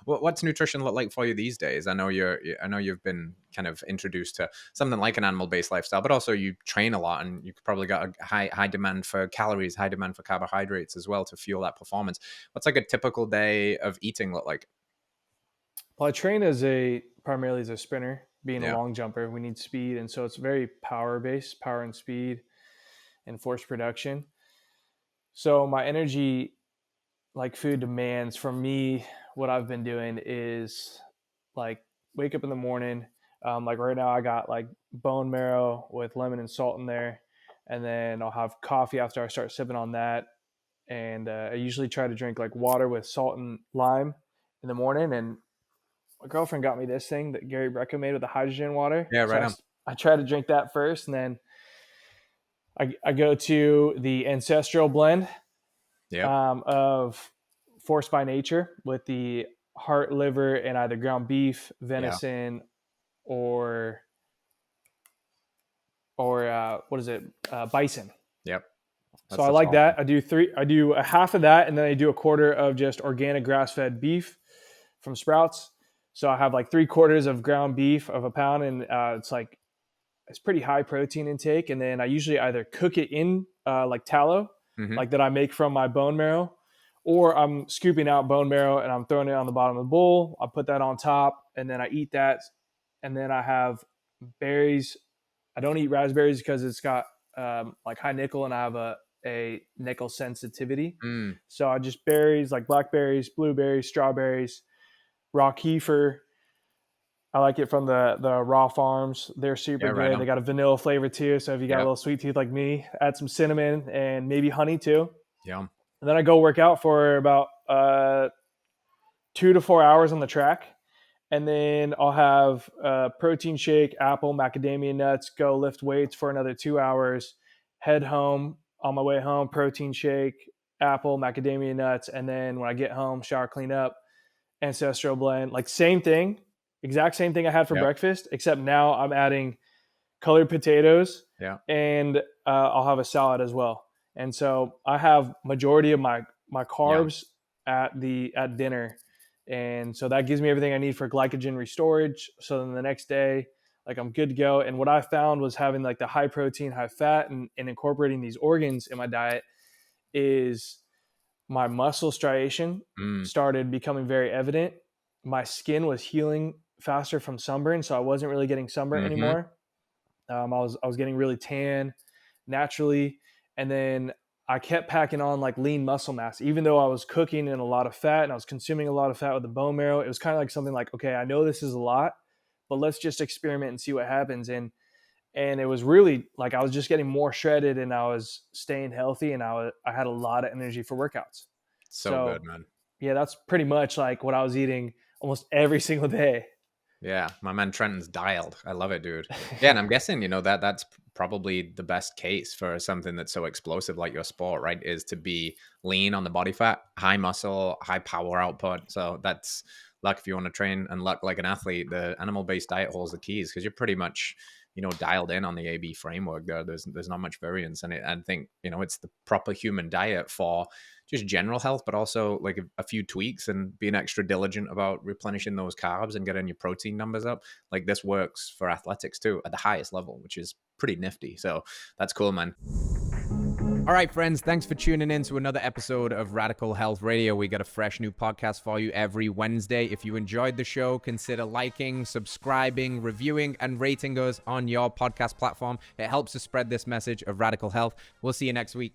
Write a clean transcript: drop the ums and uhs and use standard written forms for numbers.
What's nutrition look like for you these days? I know you've been kind of introduced to something like an animal-based lifestyle, but also you train a lot, and you've probably got a high demand for calories, high demand for carbohydrates as well to fuel that performance. What's like a typical day of eating look like? Well, I train primarily as a sprinter. Being a Yeah. long jumper, we need speed, and so it's very power based, power and speed, and force production. So my energy, like food demands from me, what I've been doing is like wake up in the morning. Like right now, I got like bone marrow with lemon and salt in there, and then I'll have coffee after I start sipping on that. And I usually try to drink like water with salt and lime in the morning. And my girlfriend got me this thing that Gary recommended with the hydrogen water. Yeah, So right on. I try to drink that first, and then I go to the ancestral blend Yep. of Force by Nature with the heart, liver, and either ground beef, Yeah. venison, or what is it, bison. Yep. So That's I the like top. that. I do a half of that, and then I do a quarter of just organic grass-fed beef from Sprouts. So I have like 3/4 of ground beef of a pound, and it's pretty high protein intake. And then I usually either cook it in like tallow, Hmm. like that I make from my bone marrow, or I'm scooping out bone marrow and I'm throwing it on the bottom of the bowl. I put that on top, and then I eat that. And then I have berries. I don't eat raspberries because it's got like high nickel, and I have a nickel sensitivity. Mm. So I just berries like blackberries, blueberries, strawberries, raw kefir. I like it from the raw farms. They're super Yeah, right good. They on. got a vanilla flavor too. So if you got a Yep. little sweet tooth like me, add some cinnamon and maybe honey too. Yum. And then I go work out for about 2 to 4 hours on the track. And then I'll have a protein shake, apple, macadamia nuts, go lift weights for another 2 hours, head home. On my way home, protein shake, apple, macadamia nuts. And then when I get home, shower, clean up, ancestral blend. Like same thing, exact same thing I had for Yep. breakfast, except now I'm adding colored potatoes, Yeah. and I'll have a salad as well. And so I have majority of my Yum. carbs at dinner, and so that gives me everything I need for glycogen restorage. So then the next day, like I'm good to go. And what I found was having like the high protein, high fat, and incorporating these organs in my diet is my muscle striation Mm. started becoming very evident. My skin was healing faster from sunburn, so I wasn't really getting sunburn Hmm. anymore. I was getting really tan naturally, and then I kept packing on like lean muscle mass, even though I was cooking in a lot of fat and I was consuming a lot of fat with the bone marrow. It was kind of like something like, okay, I know this is a lot, but let's just experiment and see what happens. And it was really like I was just getting more shredded, and I was staying healthy, and I had a lot of energy for workouts. So So good, man. yeah, that's pretty much like what I was eating almost every single day. Yeah, my man Trenton's dialed. I love it, dude. Yeah, and I'm guessing, that's probably the best case for something that's so explosive like your sport, right? Is to be lean on the body fat, high muscle, high power output. So that's luck if you want to train and luck like an athlete. The animal-based diet holds the keys because you're pretty much, dialed in on the AB framework there. There's not much variance. And I think, it's the proper human diet for just general health, but also like a few tweaks and being extra diligent about replenishing those carbs and getting your protein numbers up. Like this works for athletics too at the highest level, which is pretty nifty. So that's cool, man. All right, friends, thanks for tuning in to another episode of Radical Health Radio. We got a fresh new podcast for you every Wednesday. If you enjoyed the show, consider liking, subscribing, reviewing, and rating us on your podcast platform. It helps to spread this message of radical health. We'll see you next week.